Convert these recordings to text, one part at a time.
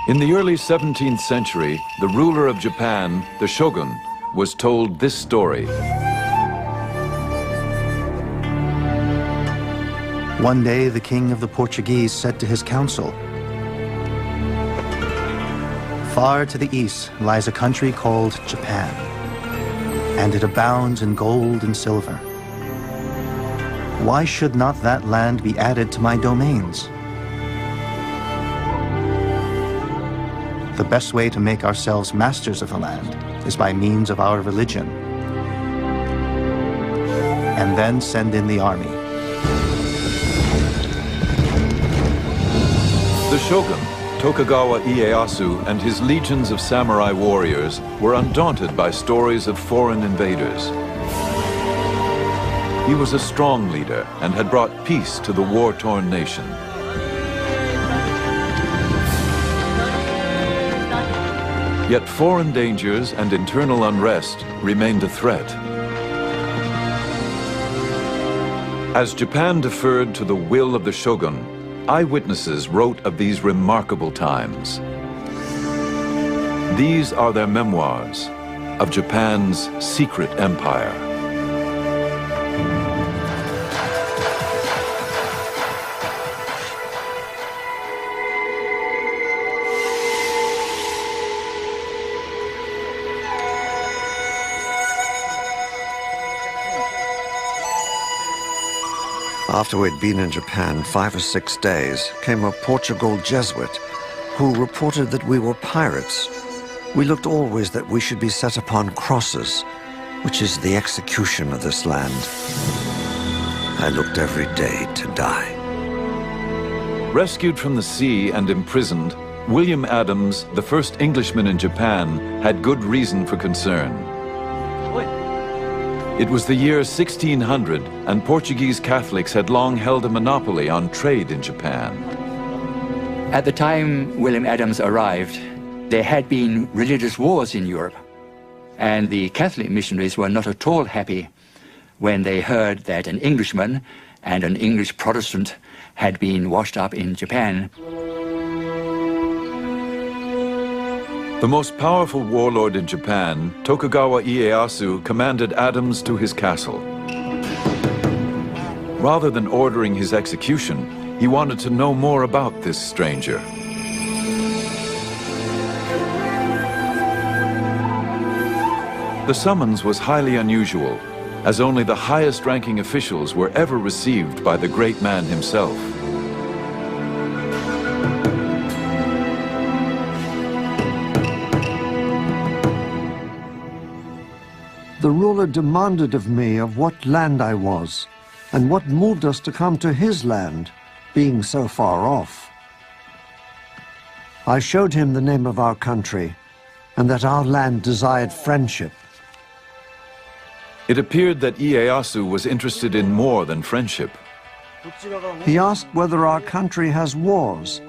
In the early 17th century, the ruler of Japan, the shogun, was told this story. One day, the king of the Portuguese said to his council, "Far to the east lies a country called Japan, and it abounds in gold and silver. Why should not that land be added to my domains? The best way to make ourselves masters of the land is by means of our religion, and then send in the army." The shogun, Tokugawa Ieyasu, and his legions of samurai warriors were undaunted by stories of foreign invaders. He was a strong leader and had brought peace to the war-torn nation. Yet foreign dangers and internal unrest remained a threat. As Japan deferred to the will of the shogun, eyewitnesses wrote of these remarkable times. These are their memoirs of Japan's secret empire. After we'd been in Japan 5 or 6 days, came a Portugal Jesuit who reported that we were pirates. We looked always that we should be set upon crosses, which is the execution of this land. I looked every day to die. Rescued from the sea and imprisoned, William Adams, the first Englishman in Japan, had good reason for concern. It was the year 1600, and Portuguese Catholics had long held a monopoly on trade in Japan. At the time William Adams arrived, there had been religious wars in Europe, and the Catholic missionaries were not at all happy when they heard that an Englishman and an English Protestant had been washed up in Japan. The most powerful warlord in Japan, Tokugawa Ieyasu, commanded Adams to his castle. Rather than ordering his execution, he wanted to know more about this stranger. The summons was highly unusual, as only the highest-ranking officials were ever received by the great man himself. The ruler demanded of me of what land I was, and what moved us to come to his land, being so far off. I showed him the name of our country, and that our land desired friendship. It appeared that Ieyasu was interested in more than friendship. He asked whether our country has wars.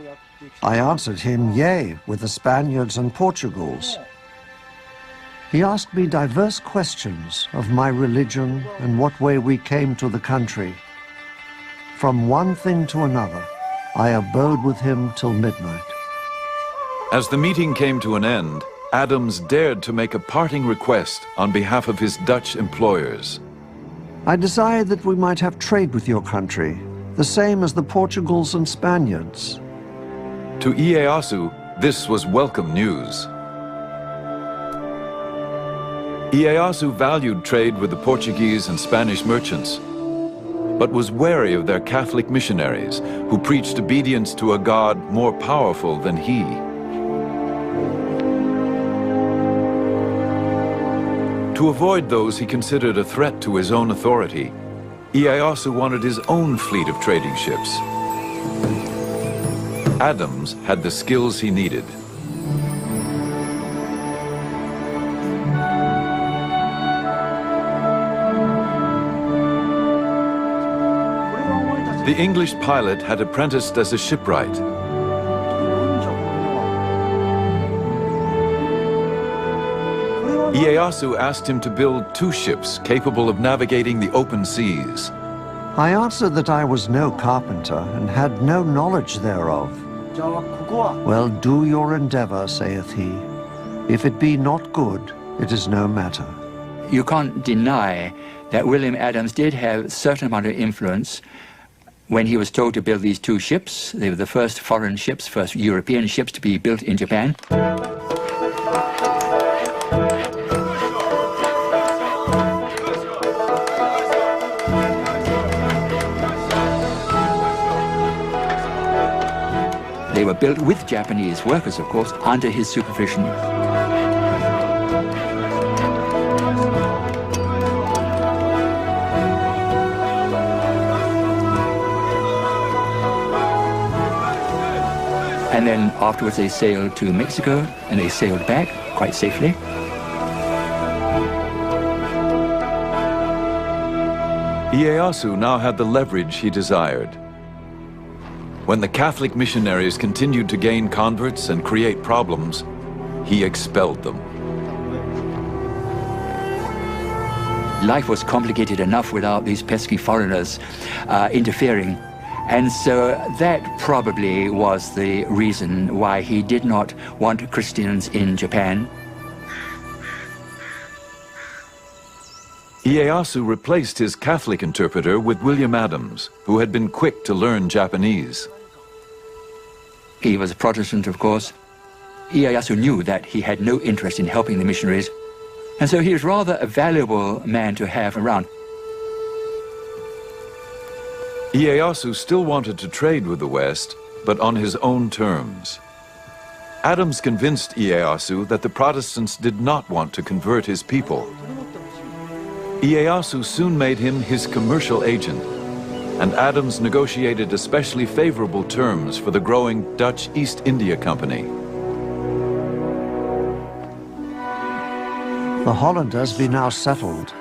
I answered him, yea, with the Spaniards and Portugals. He asked me diverse questions of my religion and what way we came to the country. From one thing to another, I abode with him till midnight. As the meeting came to an end, Adams dared to make a parting request on behalf of his Dutch employers. I desired that we might have trade with your country, the same as the Portugals and Spaniards. To Ieyasu, this was welcome news. Ieyasu valued trade with the Portuguese and Spanish merchants, but was wary of their Catholic missionaries who preached obedience to a God more powerful than he. To avoid those he considered a threat to his own authority, Ieyasu wanted his own fleet of trading ships. Adams had the skills he needed. The English pilot had apprenticed as a shipwright. Ieyasu asked him to build 2 ships capable of navigating the open seas. I answered that I was no carpenter and had no knowledge thereof, Well, do your endeavor, saith he. If it be not good, it is no matter. You can't deny that William Adams did have a certain amount of influence when he was told to build these two ships. They were the first foreign ships, first European ships to be built in Japan. They were built with Japanese workers, of course, under his supervision. And then afterwards they sailed to Mexico, and they sailed back quite safely. Ieyasu now had the leverage he desired. When the Catholic missionaries continued to gain converts and create problems, he expelled them. Life was complicated enough without these pesky foreigners interfering. And so that probably was the reason why he did not want Christians in Japan. Ieyasu replaced his Catholic interpreter with William Adams, who had been quick to learn Japanese. He was a Protestant, of course. Ieyasu knew that he had no interest in helping the missionaries, and so he was rather a valuable man to have around. Ieyasu still wanted to trade with the West, but on his own terms. Adams convinced Ieyasu that the Protestants did not want to convert his people. Ieyasu soon made him his commercial agent, and Adams negotiated especially favorable terms for the growing Dutch East India Company. The Hollanders be now settled,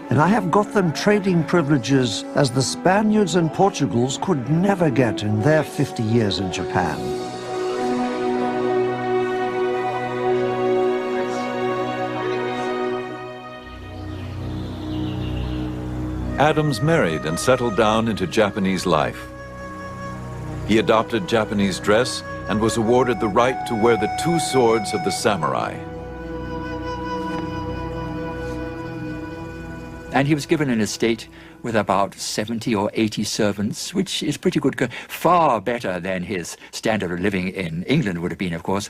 and I have got them trading privileges as the Spaniards and Portugals could never get in their 50 years in Japan. Adams married and settled down into Japanese life. He adopted Japanese dress and was awarded the right to wear the two swords of the samurai. And he was given an estate with about 70 or 80 servants, which is pretty good, far better than his standard of living in England would have been, of course.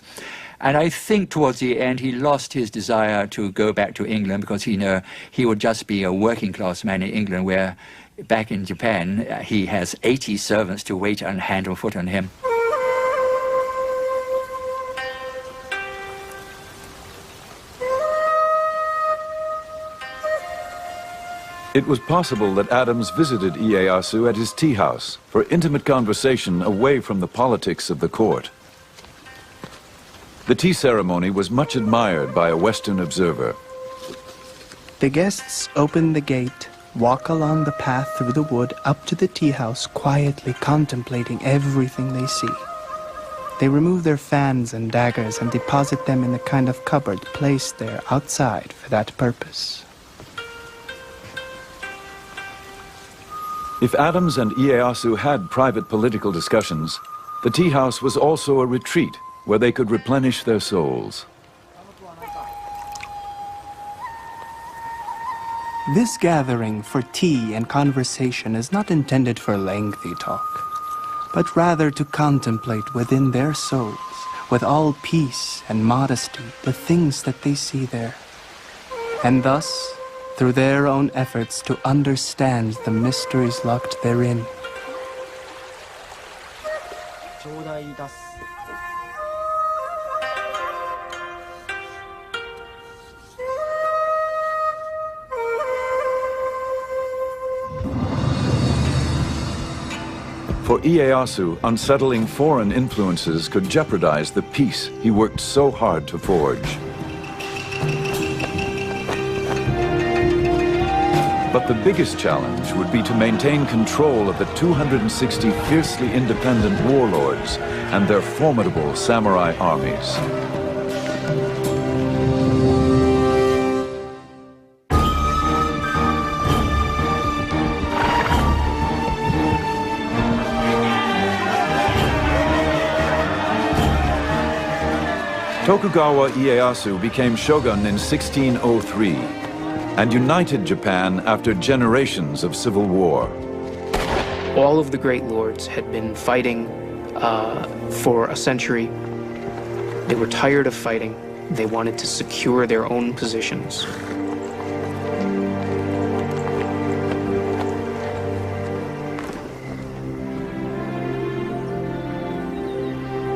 And I think towards the end he lost his desire to go back to England, because he would just be a working class man in England, where back in Japan he has 80 servants to wait and hand or foot on him. It was possible that Adams visited Ieyasu at his tea house for intimate conversation away from the politics of the court. The tea ceremony was much admired by a Western observer. The guests open the gate, walk along the path through the wood up to the tea house, quietly contemplating everything they see. They remove their fans and daggers and deposit them in a kind of cupboard placed there outside for that purpose. If Adams and Ieyasu had private political discussions, the tea house was also a retreat where they could replenish their souls. This gathering for tea and conversation is not intended for lengthy talk, but rather to contemplate within their souls, with all peace and modesty, the things that they see there, and thus, through their own efforts, to understand the mysteries locked therein. For Ieyasu, unsettling foreign influences could jeopardize the peace he worked so hard to forge. But the biggest challenge would be to maintain control of the 260 fiercely independent warlords and their formidable samurai armies. Tokugawa Ieyasu became shogun in 1603 and united Japan after generations of civil war. All of the great lords had been fighting for a century. They were tired of fighting. They wanted to secure their own positions.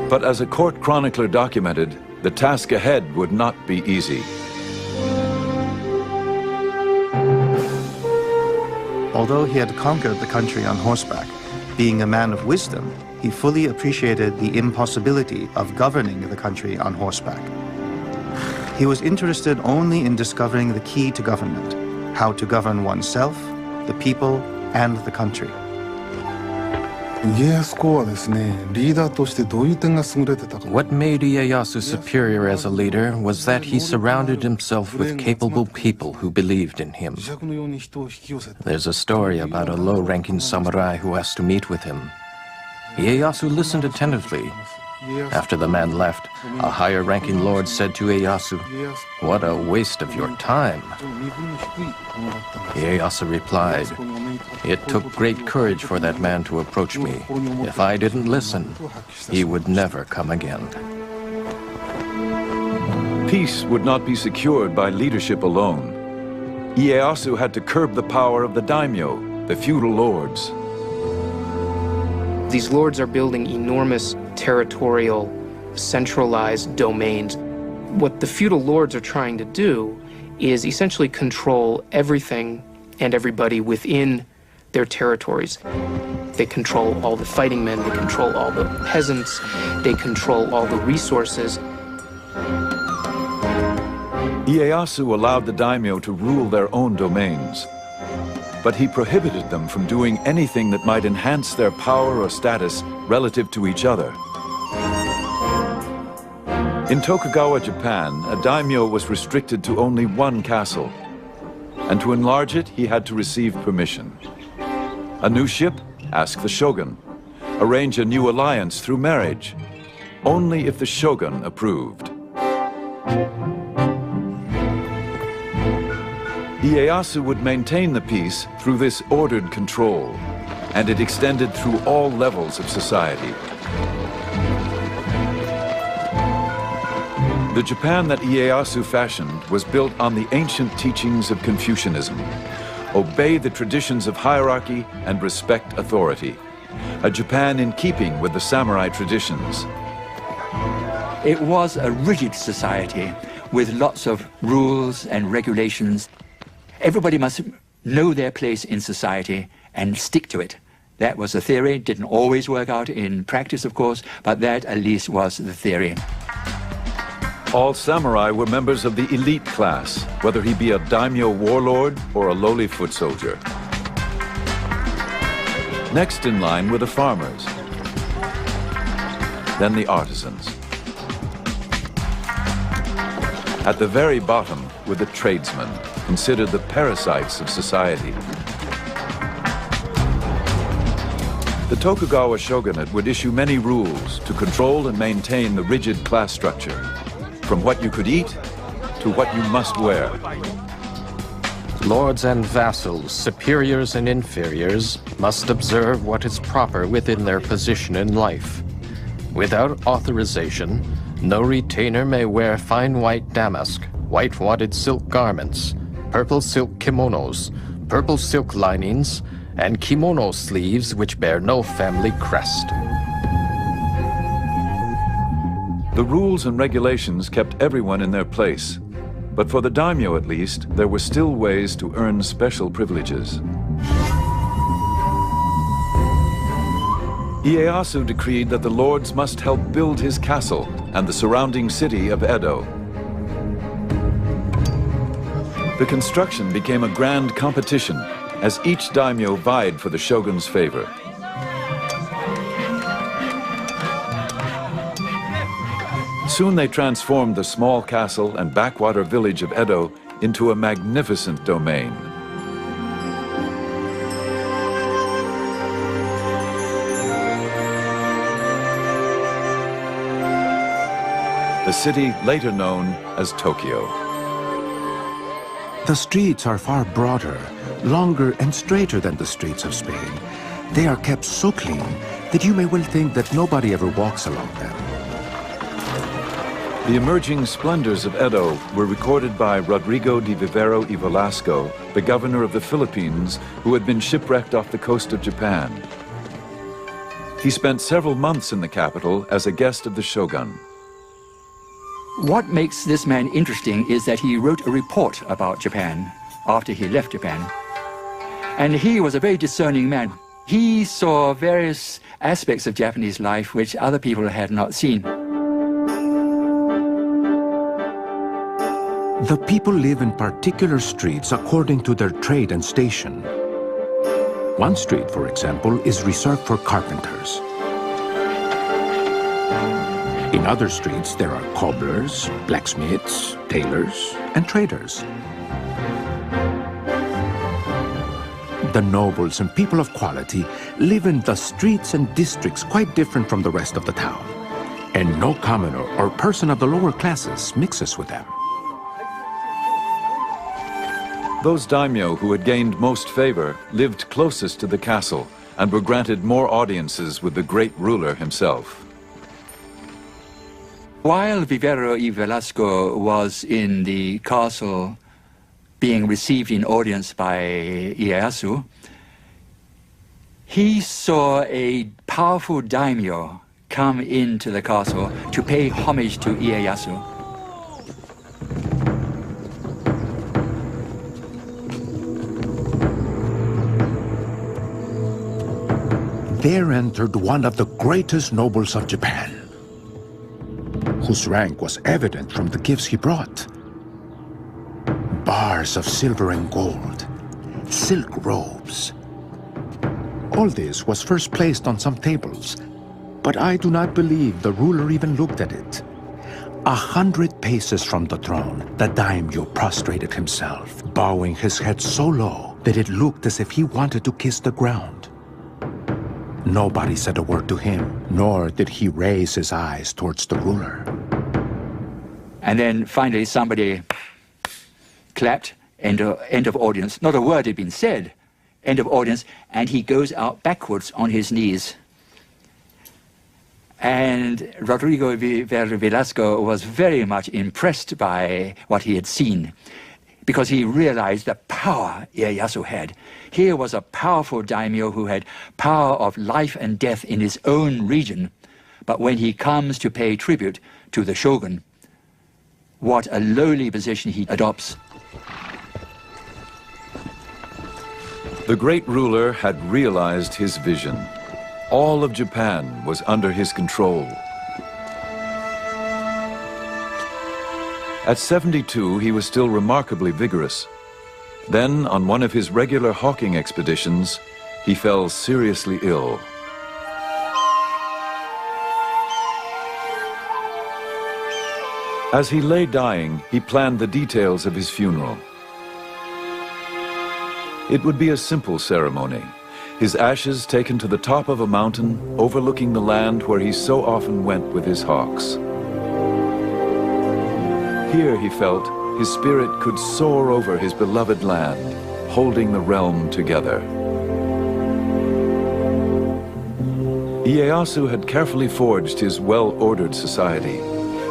But as a court chronicler documented, the task ahead would not be easy. Although he had conquered the country on horseback, being a man of wisdom, he fully appreciated the impossibility of governing the country on horseback. He was interested only in discovering the key to government, how to govern oneself, the people, and the country. What made Ieyasu superior as a leader was that he surrounded himself with capable people who believed in him. There's a story about a low-ranking samurai who asked to meet with him. Ieyasu listened attentively. After the man left, a higher-ranking lord said to Ieyasu, "What a waste of your time." Ieyasu replied, "It took great courage for that man to approach me. If I didn't listen, he would never come again." Peace would not be secured by leadership alone. Ieyasu had to curb the power of the daimyo, the feudal lords. These lords are building enormous territorial, centralized domains. What the feudal lords are trying to do is essentially control everything and everybody within their territories. They control all the fighting men, they control all the peasants, they control all the resources. Ieyasu allowed the daimyo to rule their own domains, but he prohibited them from doing anything that might enhance their power or status relative to each other. In Tokugawa, Japan, a daimyo was restricted to only one castle, and to enlarge it, he had to receive permission. A new ship? Ask the shogun. Arrange a new alliance through marriage, only if the shogun approved. Ieyasu would maintain the peace through this ordered control, and it extended through all levels of society. The Japan that Ieyasu fashioned was built on the ancient teachings of Confucianism. Obey the traditions of hierarchy and respect authority. A Japan in keeping with the samurai traditions. It was a rigid society with lots of rules and regulations. Everybody must know their place in society and stick to it. That was the theory. It didn't always work out in practice, of course, but that at least was the theory. All samurai were members of the elite class, whether he be a daimyo warlord or a lowly foot soldier. Next in line were the farmers, then the artisans. At the very bottom were the tradesmen, considered the parasites of society. The Tokugawa shogunate would issue many rules to control and maintain the rigid class structure, from what you could eat to what you must wear. Lords and vassals, superiors and inferiors, must observe what is proper within their position in life. Without authorization, no retainer may wear fine white damask, white wadded silk garments, purple silk kimonos, purple silk linings, and kimono sleeves which bear no family crest. The rules and regulations kept everyone in their place, but for the daimyo at least, there were still ways to earn special privileges. Ieyasu decreed that the lords must help build his castle and the surrounding city of Edo. The construction became a grand competition as each daimyo vied for the shogun's favor. Soon they transformed the small castle and backwater village of Edo into a magnificent domain. The a city later known as Tokyo. The streets are far broader, longer and straighter than the streets of Spain. They are kept so clean that you may well think that nobody ever walks along them. The emerging splendors of Edo were recorded by Rodrigo de Vivero y Velasco, the governor of the Philippines, who had been shipwrecked off the coast of Japan. He spent several months in the capital as a guest of the shogun. What makes this man interesting is that he wrote a report about Japan after he left Japan. And he was a very discerning man. He saw various aspects of Japanese life which other people had not seen. The people live in particular streets according to their trade and station. One street, for example, is reserved for carpenters. In other streets, there are cobblers, blacksmiths, tailors, and traders. The nobles and people of quality live in the streets and districts quite different from the rest of the town, and no commoner or person of the lower classes mixes with them. Those daimyo who had gained most favor lived closest to the castle and were granted more audiences with the great ruler himself. While Vivero y Velasco was in the castle being received in audience by Ieyasu, he saw a powerful daimyo come into the castle to pay homage to Ieyasu. There entered one of the greatest nobles of Japan, whose rank was evident from the gifts he brought. Bars of silver and gold, silk robes. All this was first placed on some tables, but I do not believe the ruler even looked at it. 100 paces from the throne, the daimyo prostrated himself, bowing his head so low that it looked as if he wanted to kiss the ground. Nobody said a word to him, nor did he raise his eyes towards the ruler. And then finally somebody clapped, end of audience. Not a word had been said, end of audience, and he goes out backwards on his knees. And Rodrigo Velasco was very much impressed by what he had seen, because he realized the power Ieyasu had. Here was a powerful daimyo who had power of life and death in his own region. But when he comes to pay tribute to the shogun, what a lowly position he adopts. The great ruler had realized his vision. All of Japan was under his control. At 72, he was still remarkably vigorous. Then, on one of his regular hawking expeditions, he fell seriously ill. As he lay dying, he planned the details of his funeral. It would be a simple ceremony. His ashes taken to the top of a mountain overlooking the land where he so often went with his hawks. Here, he felt, his spirit could soar over his beloved land, holding the realm together. Ieyasu had carefully forged his well-ordered society.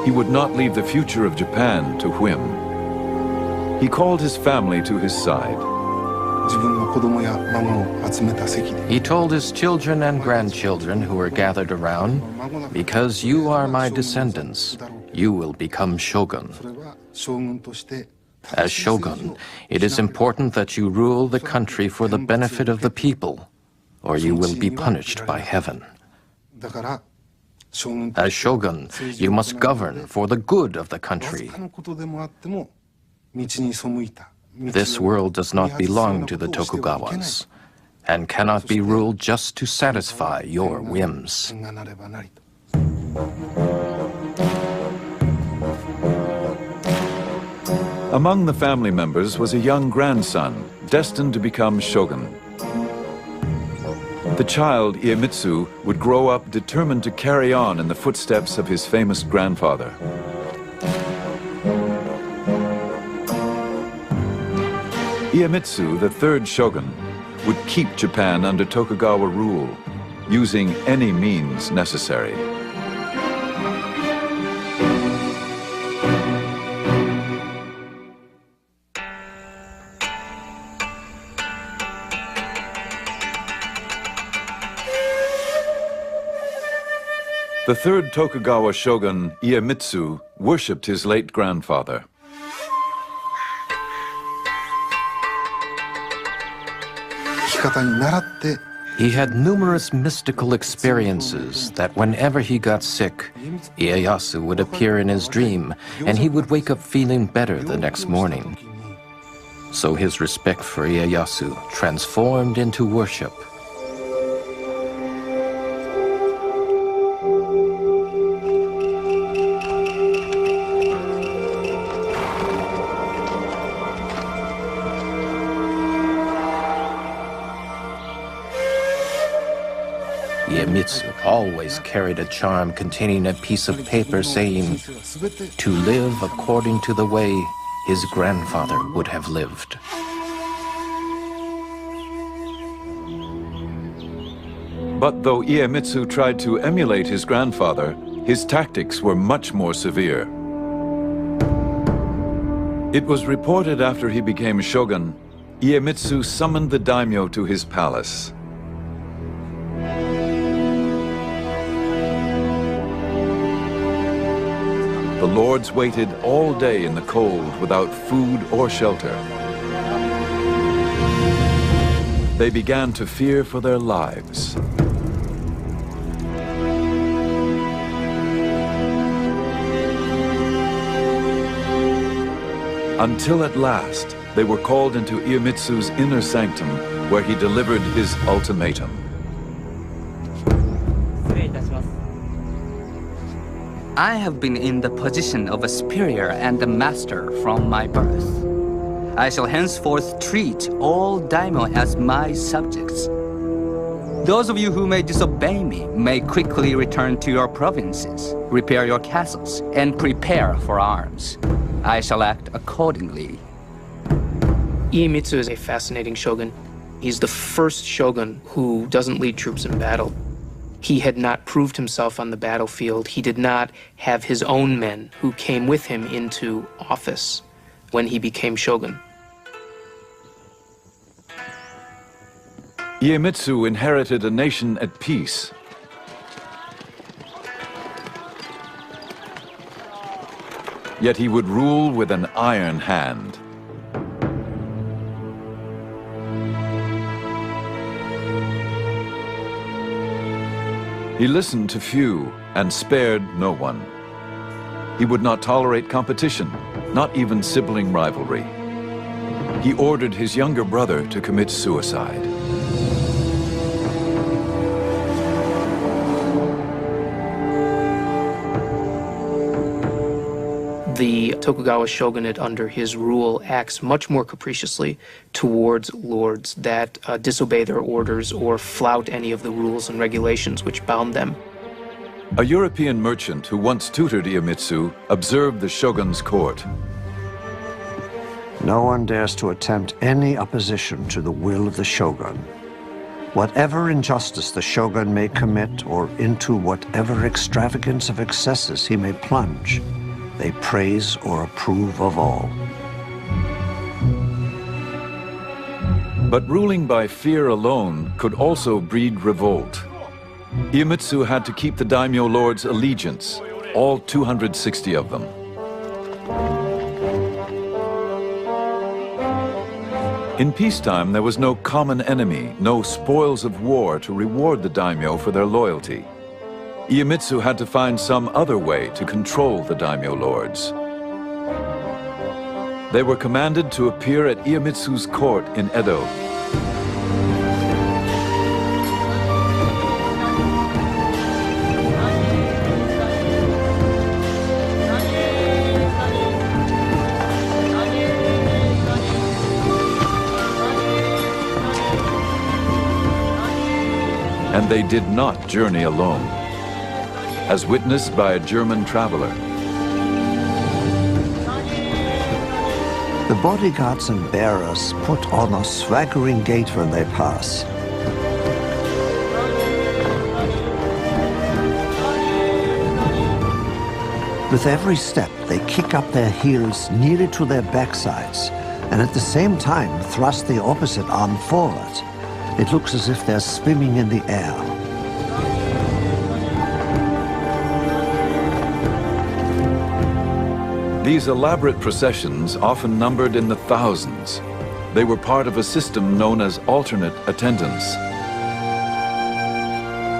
He would not leave the future of Japan to whim. He called his family to his side. He told his children and grandchildren who were gathered around, "Because you are my descendants, you will become shogun. As shogun, it is important that you rule the country for the benefit of the people, or you will be punished by heaven. As shogun, you must govern for the good of the country. This world does not belong to the Tokugawas, and cannot be ruled just to satisfy your whims." Among the family members was a young grandson, destined to become shogun. The child, Iemitsu, would grow up determined to carry on in the footsteps of his famous grandfather. Iemitsu, the third shogun, would keep Japan under Tokugawa rule, using any means necessary. The third Tokugawa shogun, Iemitsu, worshipped his late grandfather. He had numerous mystical experiences that whenever he got sick, Ieyasu would appear in his dream, and he would wake up feeling better the next morning. So his respect for Ieyasu transformed into worship. Iemitsu always carried a charm containing a piece of paper saying, "To live according to the way his grandfather would have lived." But though Iemitsu tried to emulate his grandfather, his tactics were much more severe. It was reported after he became shogun, Iemitsu summoned the daimyo to his palace. The lords waited all day in the cold without food or shelter. They began to fear for their lives. Until at last, they were called into Iemitsu's inner sanctum, where he delivered his ultimatum. I have been in the position of a superior and a master from my birth. I shall henceforth treat all daimyo as my subjects. Those of you who may disobey me may quickly return to your provinces, repair your castles, and prepare for arms. I shall act accordingly. Iemitsu is a fascinating shogun. He's the first shogun who doesn't lead troops in battle. He had not proved himself on the battlefield. He did not have his own men who came with him into office when he became shogun. Iemitsu inherited a nation at peace. Yet he would rule with an iron hand. He listened to few and spared no one. He would not tolerate competition, not even sibling rivalry. He ordered his younger brother to commit suicide. The Tokugawa shogunate under his rule acts much more capriciously towards lords that disobey their orders or flout any of the rules and regulations which bound them. A European merchant who once tutored Iemitsu observed the shogun's court. No one dares to attempt any opposition to the will of the shogun. Whatever injustice the shogun may commit, or into whatever extravagance of excesses he may plunge, they praise or approve of all. But ruling by fear alone could also breed revolt. Iemitsu had to keep the daimyo lords' allegiance, all 260 of them. In peacetime, there was no common enemy, no spoils of war to reward the daimyo for their loyalty. Iemitsu had to find some other way to control the daimyo lords. They were commanded to appear at Iemitsu's court in Edo. And they did not journey alone, as witnessed by a German traveler. The bodyguards and bearers put on a swaggering gait when they pass. With every step, they kick up their heels nearly to their backsides, and at the same time thrust the opposite arm forward. It looks as if they're swimming in the air. These elaborate processions often numbered in the thousands. They were part of a system known as alternate attendance.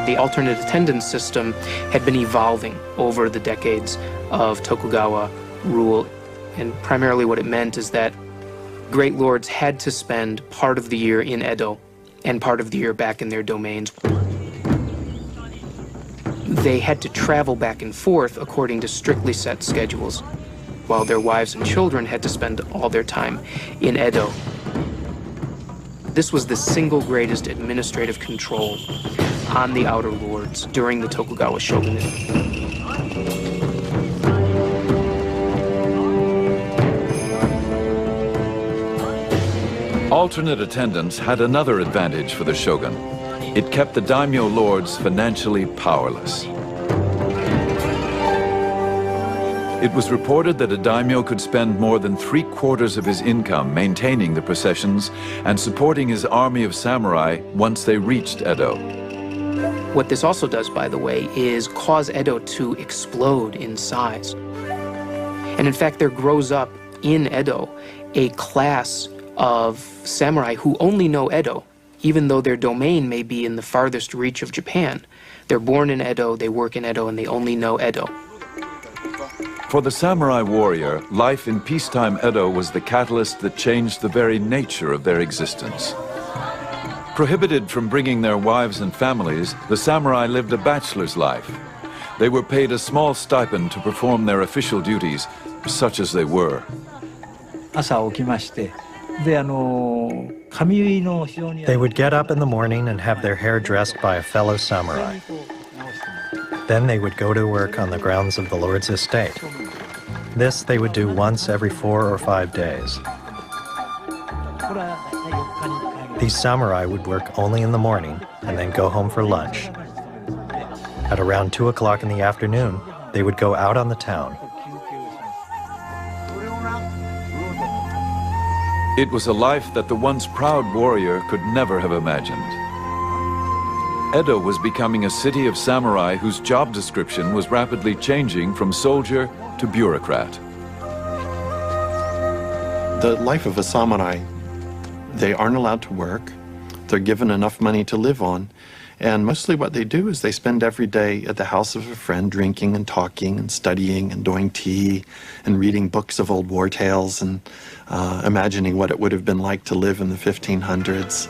The alternate attendance system had been evolving over the decades of Tokugawa rule, and primarily what it meant is that great lords had to spend part of the year in Edo and part of the year back in their domains. They had to travel back and forth according to strictly set schedules, while their wives and children had to spend all their time in Edo. This was the single greatest administrative control on the outer lords during the Tokugawa shogunate. Alternate attendance had another advantage for the shogun. It kept the daimyo lords financially powerless. It was reported that a daimyo could spend more than 3/4 of his income maintaining the processions and supporting his army of samurai once they reached Edo. What this also does, by the way, is cause Edo to explode in size. And in fact, there grows up in Edo a class of samurai who only know Edo, even though their domain may be in the farthest reach of Japan. They're born in Edo, they work in Edo, and they only know Edo. For the samurai warrior, life in peacetime Edo was the catalyst that changed the very nature of their existence. Prohibited from bringing their wives and families, the samurai lived a bachelor's life. They were paid a small stipend to perform their official duties, such as they were. They would get up in the morning and have their hair dressed by a fellow samurai. Then they would go to work on the grounds of the Lord's estate. This they would do once every 4 or 5 days. These samurai would work only in the morning and then go home for lunch. At around 2 o'clock in the afternoon, they would go out on the town. It was a life that the once proud warrior could never have imagined. Edo was becoming a city of samurai whose job description was rapidly changing from soldier to bureaucrat. The life of a samurai, they aren't allowed to work, they're given enough money to live on, and mostly what they do is they spend every day at the house of a friend drinking and talking and studying and doing tea and reading books of old war tales and imagining what it would have been like to live in the 1500s.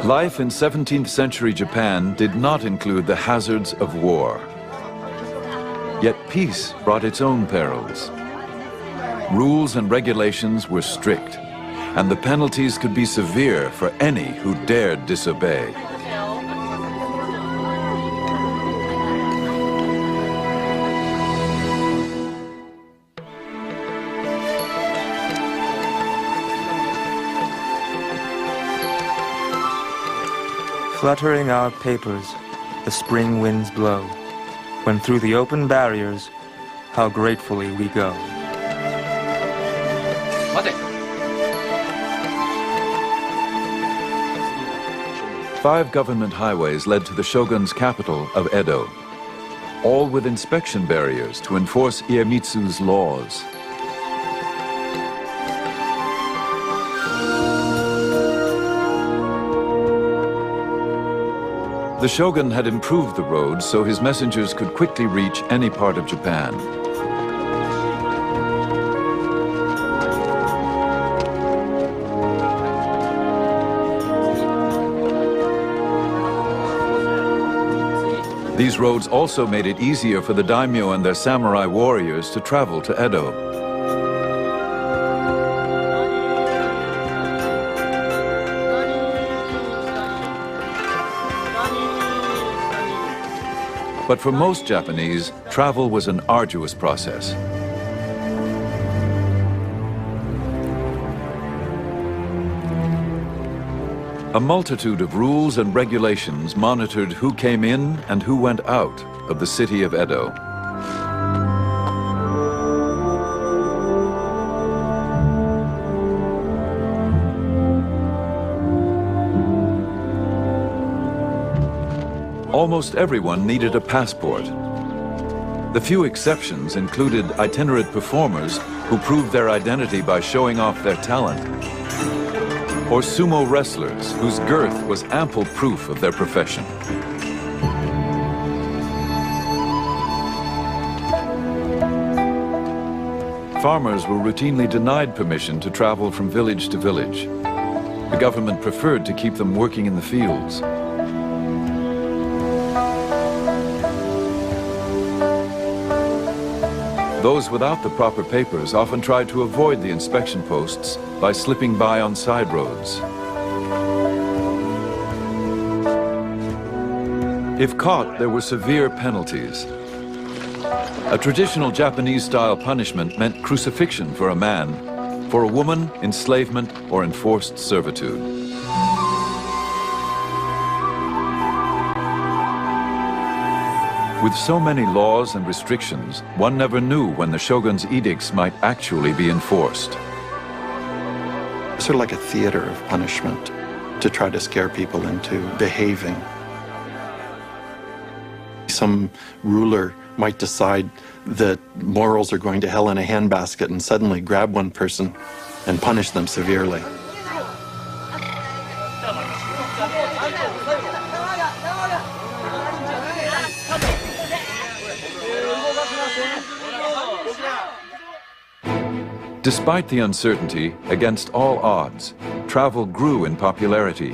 Life in 17th century Japan did not include the hazards of war. Yet peace brought its own perils. Rules and regulations were strict, and the penalties could be severe for any who dared disobey. Fluttering our papers, the spring winds blow, when through the open barriers, how gratefully we go. Five government highways led to the shogun's capital of Edo, all with inspection barriers to enforce Iemitsu's laws. The shogun had improved the roads so his messengers could quickly reach any part of Japan. These roads also made it easier for the daimyo and their samurai warriors to travel to Edo. But for most Japanese, travel was an arduous process. A multitude of rules and regulations monitored who came in and who went out of the city of Edo. Almost everyone needed a passport. The few exceptions included itinerant performers who proved their identity by showing off their talent, or sumo wrestlers whose girth was ample proof of their profession. Farmers were routinely denied permission to travel from village to village. The government preferred to keep them working in the fields. Those without the proper papers often tried to avoid the inspection posts by slipping by on side roads. If caught, there were severe penalties. A traditional Japanese-style punishment meant crucifixion for a man, for a woman, enslavement or enforced servitude. With so many laws and restrictions, one never knew when the shogun's edicts might actually be enforced. Sort of like a theater of punishment to try to scare people into behaving. Some ruler might decide that morals are going to hell in a handbasket and suddenly grab one person and punish them severely. Despite the uncertainty, against all odds, travel grew in popularity.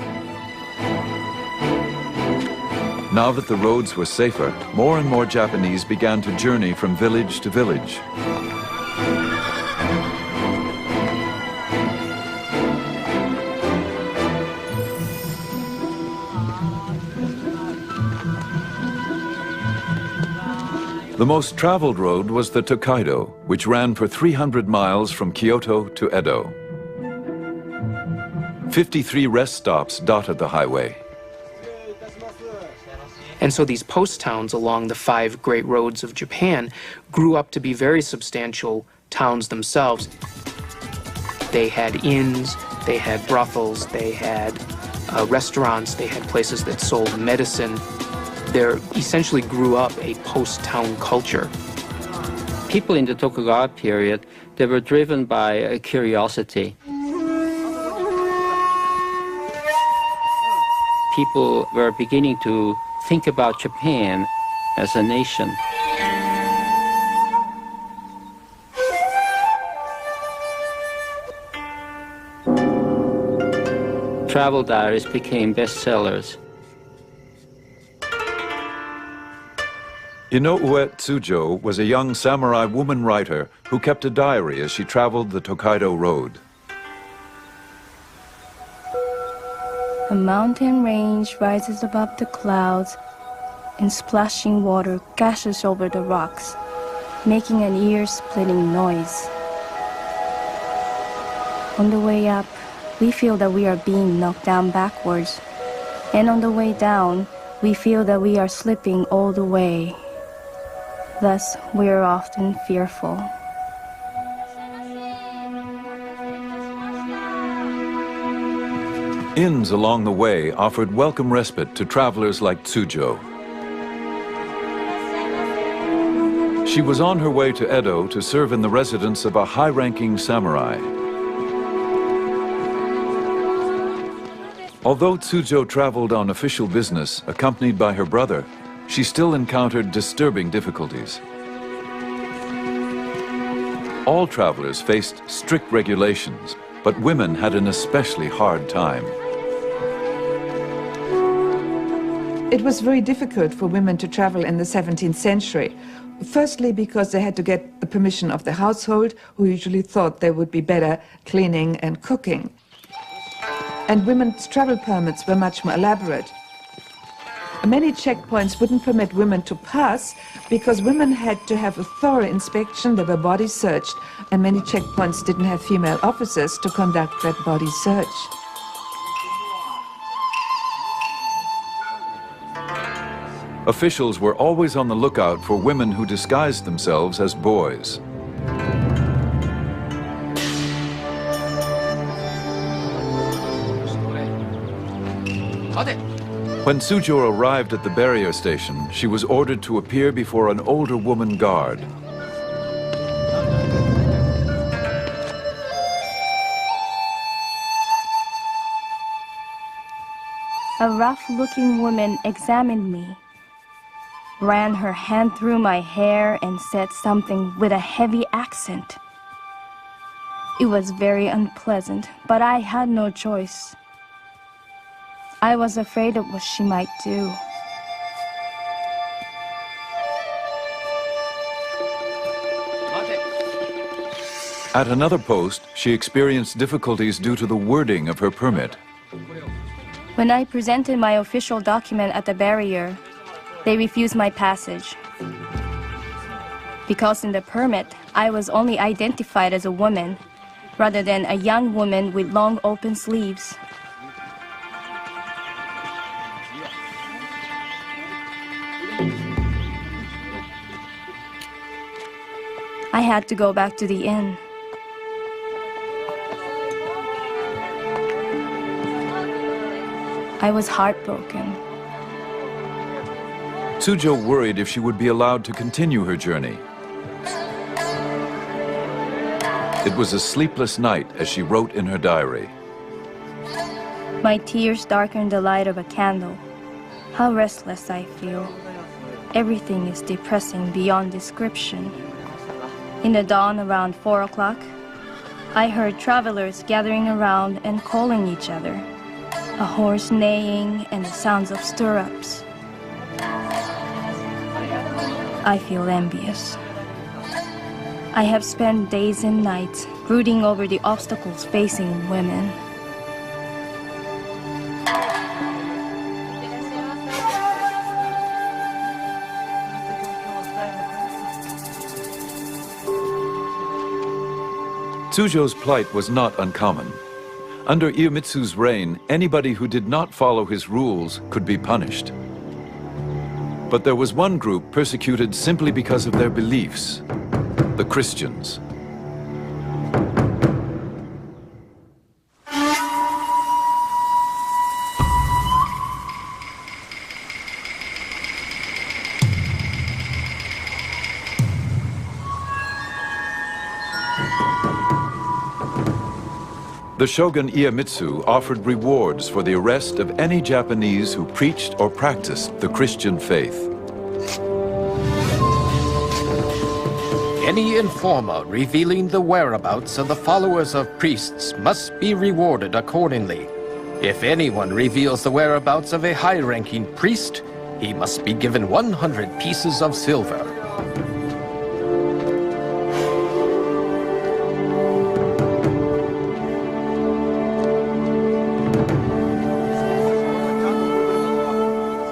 Now that the roads were safer, more and more Japanese began to journey from village to village. The most traveled road was the Tokaido, which ran for 300 miles from Kyoto to Edo. 53 rest stops dotted the highway. And so these post towns along the 5 great roads of Japan grew up to be very substantial towns themselves. They had inns, they had brothels, they had restaurants, they had places that sold medicine. There essentially grew up a post-town culture. People in the Tokugawa period, they were driven by a curiosity. People were beginning to think about Japan as a nation. Travel diaries became bestsellers. Inoue Tsujo was a young samurai woman writer who kept a diary as she traveled the Tokaido Road. A mountain range rises above the clouds, and splashing water gashes over the rocks, making an ear-splitting noise. On the way up, we feel that we are being knocked down backwards, and on the way down, we feel that we are slipping all the way. Thus, we are often fearful. Inns along the way offered welcome respite to travelers like Tsujo. She was on her way to Edo to serve in the residence of a high-ranking samurai. Although Tsujo traveled on official business, accompanied by her brother, she still encountered disturbing difficulties. All travelers faced strict regulations, but women had an especially hard time. It was very difficult for women to travel in the 17th century. Firstly, because they had to get the permission of the household, who usually thought they would be better cleaning and cooking. And women's travel permits were much more elaborate. Many checkpoints wouldn't permit women to pass because women had to have a thorough inspection, they were body searched, and many checkpoints didn't have female officers to conduct that body search. Officials were always on the lookout for women who disguised themselves as boys. When Suzhou arrived at the barrier station, she was ordered to appear before an older woman guard. A rough-looking woman examined me, ran her hand through my hair and said something with a heavy accent. It was very unpleasant, but I had no choice. I was afraid of what she might do. At another post, she experienced difficulties due to the wording of her permit. When I presented my official document at the barrier, they refused my passage. Because in the permit, I was only identified as a woman, rather than a young woman with long open sleeves. I had to go back to the inn. I was heartbroken. Suzhou worried if she would be allowed to continue her journey. It was a sleepless night, as she wrote in her diary. My tears darkened the light of a candle. How restless I feel. Everything is depressing beyond description. In the dawn around 4 o'clock, I heard travelers gathering around and calling each other. A horse neighing and the sounds of stirrups. I feel envious. I have spent days and nights brooding over the obstacles facing women. Suzhou's plight was not uncommon. Under Iemitsu's reign, anybody who did not follow his rules could be punished. But there was one group persecuted simply because of their beliefs: the Christians. The shogun Iemitsu offered rewards for the arrest of any Japanese who preached or practiced the Christian faith. Any informer revealing the whereabouts of the followers of priests must be rewarded accordingly. If anyone reveals the whereabouts of a high-ranking priest, he must be given 100 pieces of silver.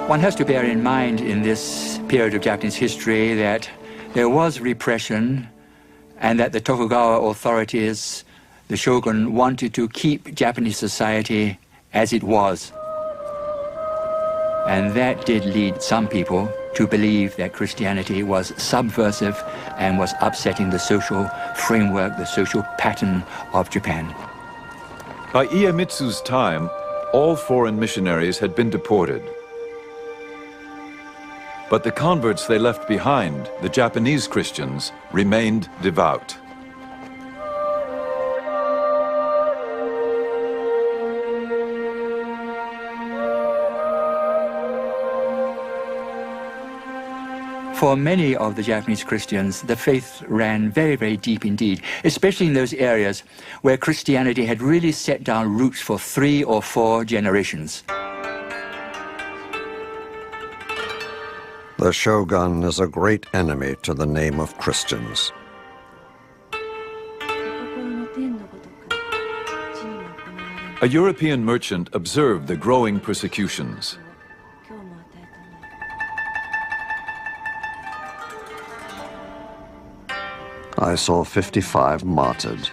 One has to bear in mind in this period of Japanese history that there was repression and that the Tokugawa authorities, the shogun, wanted to keep Japanese society as it was. And that did lead some people to believe that Christianity was subversive and was upsetting the social framework, the social pattern of Japan. By Iemitsu's time, all foreign missionaries had been deported. But the converts they left behind, the Japanese Christians, remained devout. For many of the Japanese Christians, the faith ran very, very deep indeed, especially in those areas where Christianity had really set down roots for 3 or 4 generations. The shogun is a great enemy to the name of Christians. A European merchant observed the growing persecutions. I saw 55 martyred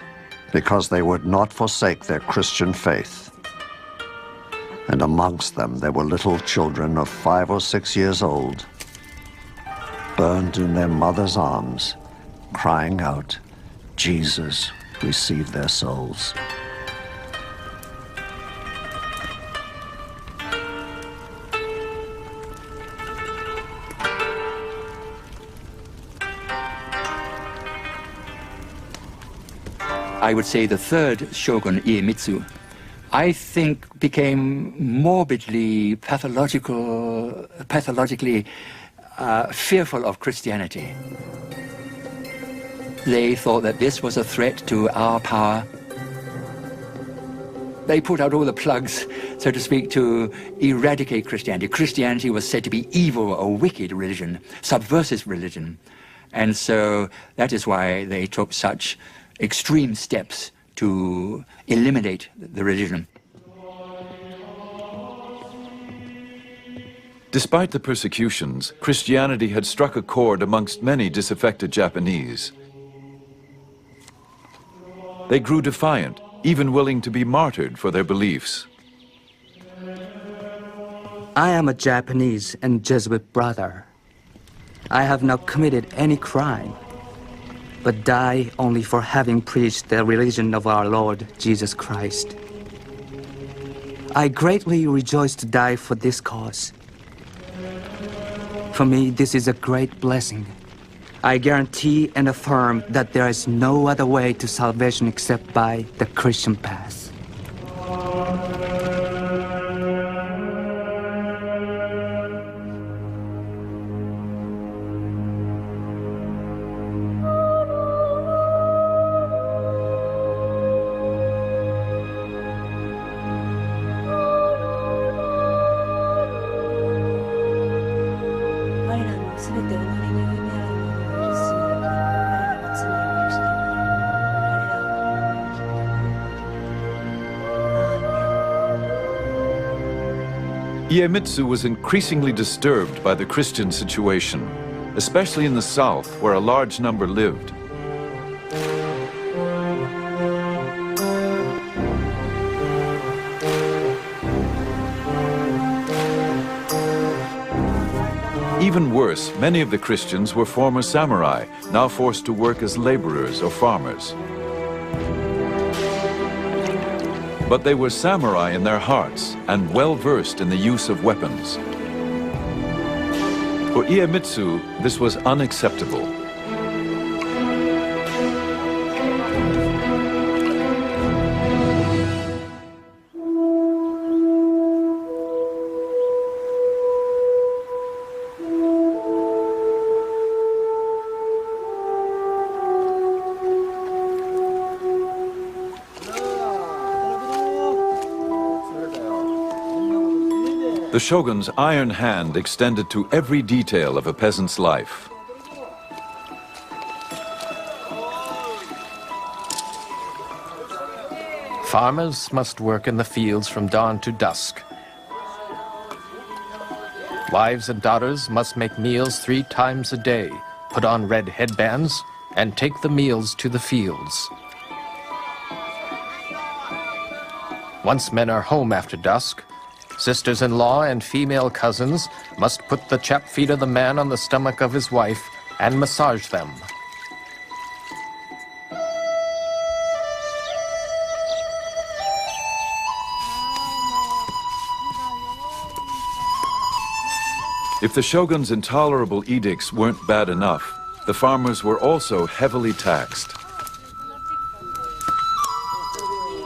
because they would not forsake their Christian faith. And amongst them there were little children of 5 or 6 years old burned in their mother's arms, crying out, "Jesus, receive their souls." I would say the third shogun, Iemitsu, I think became morbidly pathologically fearful of Christianity. They thought that this was a threat to our power. They put out all the plugs, so to speak, to eradicate Christianity. Christianity was said to be evil, a wicked religion, subversive religion. And so that is why they took such extreme steps to eliminate the religion. Despite the persecutions, Christianity had struck a chord amongst many disaffected Japanese. They grew defiant, even willing to be martyred for their beliefs. I am a Japanese and Jesuit brother. I have not committed any crime, but die only for having preached the religion of our Lord Jesus Christ. I greatly rejoice to die for this cause. For me, this is a great blessing. I guarantee and affirm that there is no other way to salvation except by the Christian path. Iemitsu was increasingly disturbed by the Christian situation, especially in the south, where a large number lived. Even worse, many of the Christians were former samurai, now forced to work as laborers or farmers. But they were samurai in their hearts and well-versed in the use of weapons. For Iemitsu, this was unacceptable. The shogun's iron hand extended to every detail of a peasant's life. Farmers must work in the fields from dawn to dusk. Wives and daughters must make meals 3 times a day, put on red headbands, and take the meals to the fields. Once men are home after dusk, sisters-in-law and female cousins must put the chapped feet of the man on the stomach of his wife and massage them. If the shogun's intolerable edicts weren't bad enough, the farmers were also heavily taxed.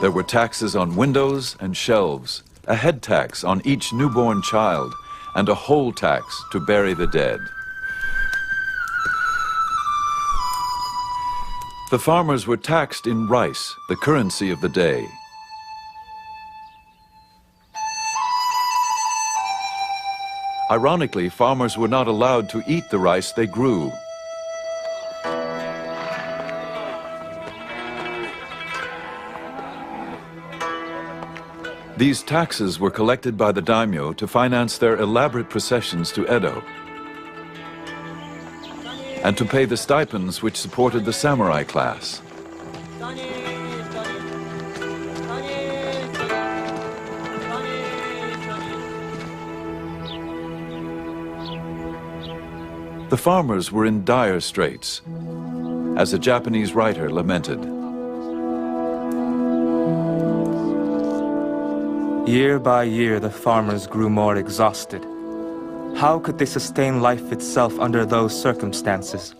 There were taxes on windows and shelves, a head tax on each newborn child, and a whole tax to bury the dead. The farmers were taxed in rice, the currency of the day. Ironically, farmers were not allowed to eat the rice they grew. These taxes were collected by the daimyo to finance their elaborate processions to Edo, and to pay the stipends which supported the samurai class. The farmers were in dire straits, as a Japanese writer lamented. Year by year, the farmers grew more exhausted. How could they sustain life itself under those circumstances?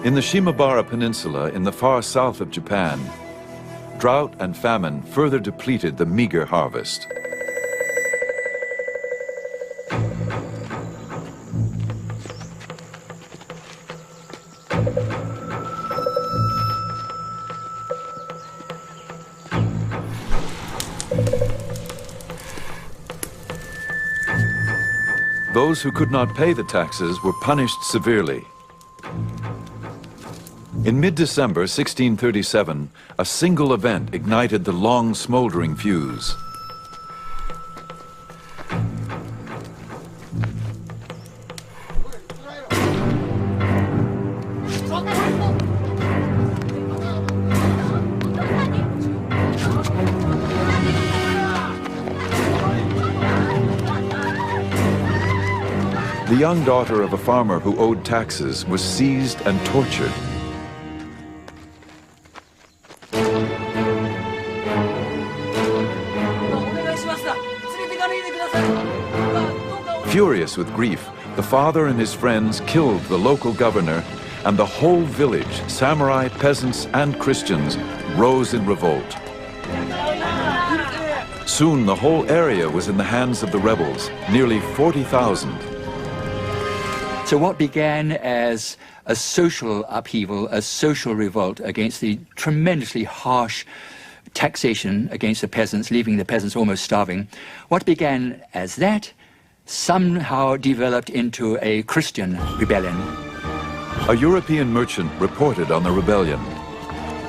In the Shimabara Peninsula in the far south of Japan, drought and famine further depleted the meager harvest. Those who could not pay the taxes were punished severely. In mid-December 1637, a single event ignited the long smoldering fuse. The young daughter of a farmer who owed taxes was seized and tortured. Furious with grief, the father and his friends killed the local governor, and the whole village, samurai, peasants, and Christians, rose in revolt. Soon the whole area was in the hands of the rebels, nearly 40,000. So what began as a social upheaval, a social revolt against the tremendously harsh taxation against the peasants, leaving the peasants almost starving, what began as that somehow developed into a Christian rebellion. A European merchant reported on the rebellion.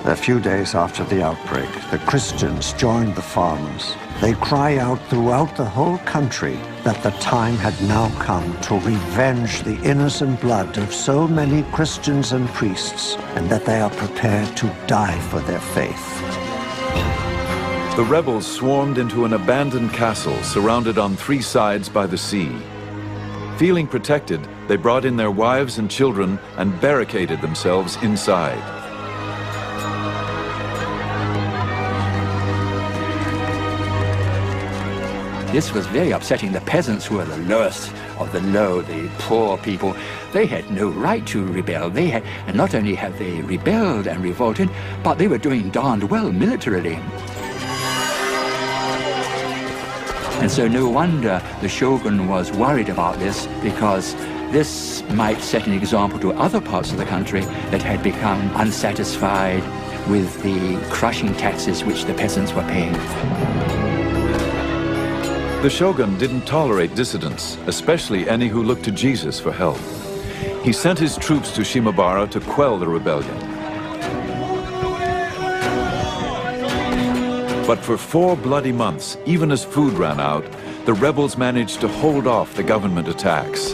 A few days after the outbreak, the Christians joined the farmers. They cry out throughout the whole country that the time had now come to revenge the innocent blood of so many Christians and priests, and that they are prepared to die for their faith. The rebels swarmed into an abandoned castle surrounded on three sides by the sea. Feeling protected, they brought in their wives and children and barricaded themselves inside. This was very upsetting. The peasants, who were the lowest of the low, the poor people, they had no right to rebel. And not only had they rebelled and revolted, but they were doing darned well militarily. And so no wonder the shogun was worried about this, because this might set an example to other parts of the country that had become unsatisfied with the crushing taxes which the peasants were paying. The shogun didn't tolerate dissidents, especially any who looked to Jesus for help. He sent his troops to Shimabara to quell the rebellion. But for 4 bloody months, even as food ran out, the rebels managed to hold off the government attacks.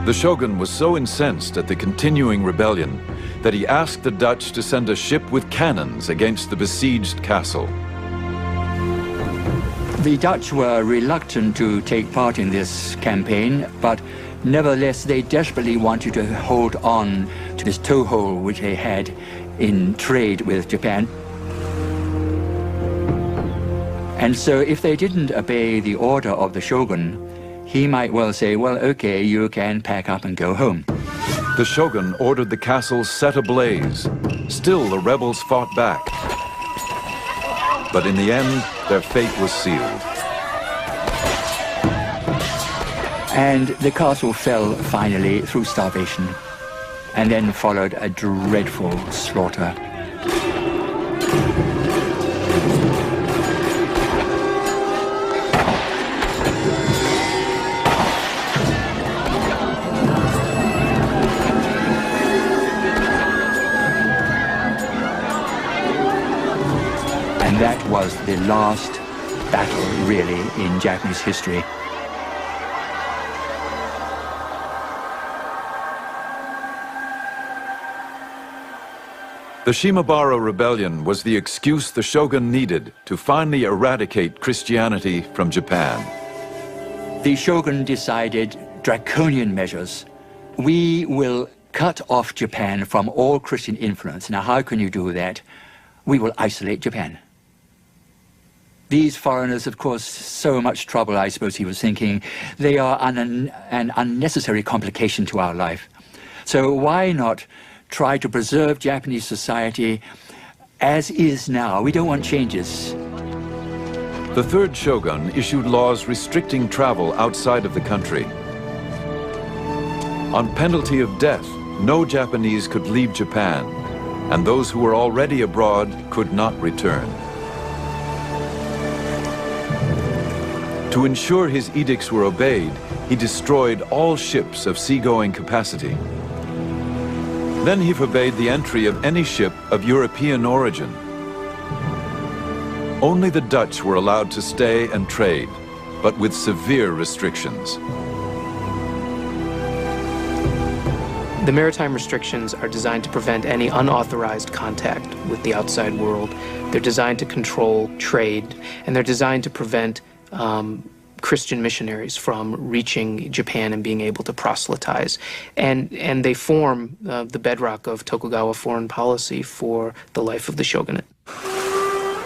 The shogun was so incensed at the continuing rebellion that he asked the Dutch to send a ship with cannons against the besieged castle. The Dutch were reluctant to take part in this campaign, but nevertheless they desperately wanted to hold on to this toehold which they had in trade with Japan. And so if they didn't obey the order of the shogun, he might well say, well, okay, you can pack up and go home. The shogun ordered the castle set ablaze. Still, the rebels fought back. But in the end, their fate was sealed. And the castle fell finally through starvation. And then followed a dreadful slaughter And that was the last battle, really, in Japanese history. The Shimabara Rebellion was the excuse the shogun needed to finally eradicate Christianity from Japan. The shogun decided draconian measures. We will cut off Japan from all Christian influence. Now, how can you do that? We will isolate Japan. These foreigners, of course, so much trouble, I suppose he was thinking. They are an unnecessary complication to our life. So why not try to preserve Japanese society as is now? We don't want changes. The third shogun issued laws restricting travel outside of the country. On penalty of death, no Japanese could leave Japan, and those who were already abroad could not return. To ensure his edicts were obeyed, he destroyed all ships of seagoing capacity. Then he forbade the entry of any ship of European origin. Only the Dutch were allowed to stay and trade, but with severe restrictions. The maritime restrictions are designed to prevent any unauthorized contact with the outside world. They're designed to control trade, and they're designed to prevent Christian missionaries from reaching Japan and being able to proselytize. And they form the bedrock of Tokugawa foreign policy for the life of the shogunate,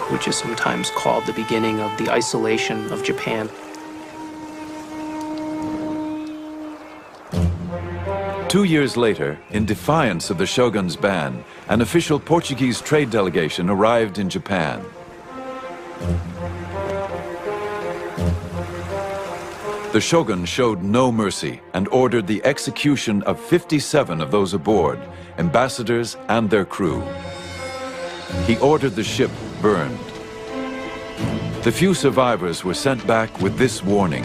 which is sometimes called the beginning of the isolation of Japan. Two years later, in defiance of the shogun's ban, an official Portuguese trade delegation arrived in Japan. The shogun showed no mercy and ordered the execution of 57 of those aboard, ambassadors and their crew. He ordered the ship burned. The few survivors were sent back with this warning: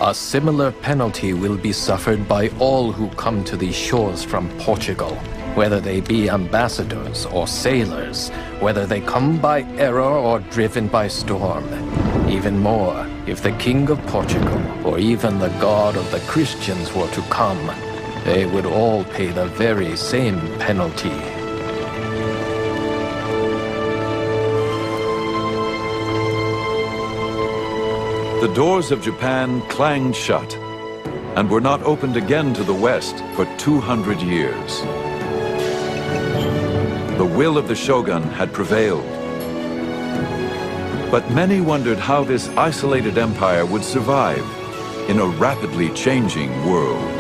a similar penalty will be suffered by all who come to these shores from Portugal, whether they be ambassadors or sailors, whether they come by error or driven by storm. Even more, if the King of Portugal or even the God of the Christians were to come, they would all pay the very same penalty. The doors of Japan clanged shut and were not opened again to the West for 200 years. The will of the shogun had prevailed. But many wondered how this isolated empire would survive in a rapidly changing world.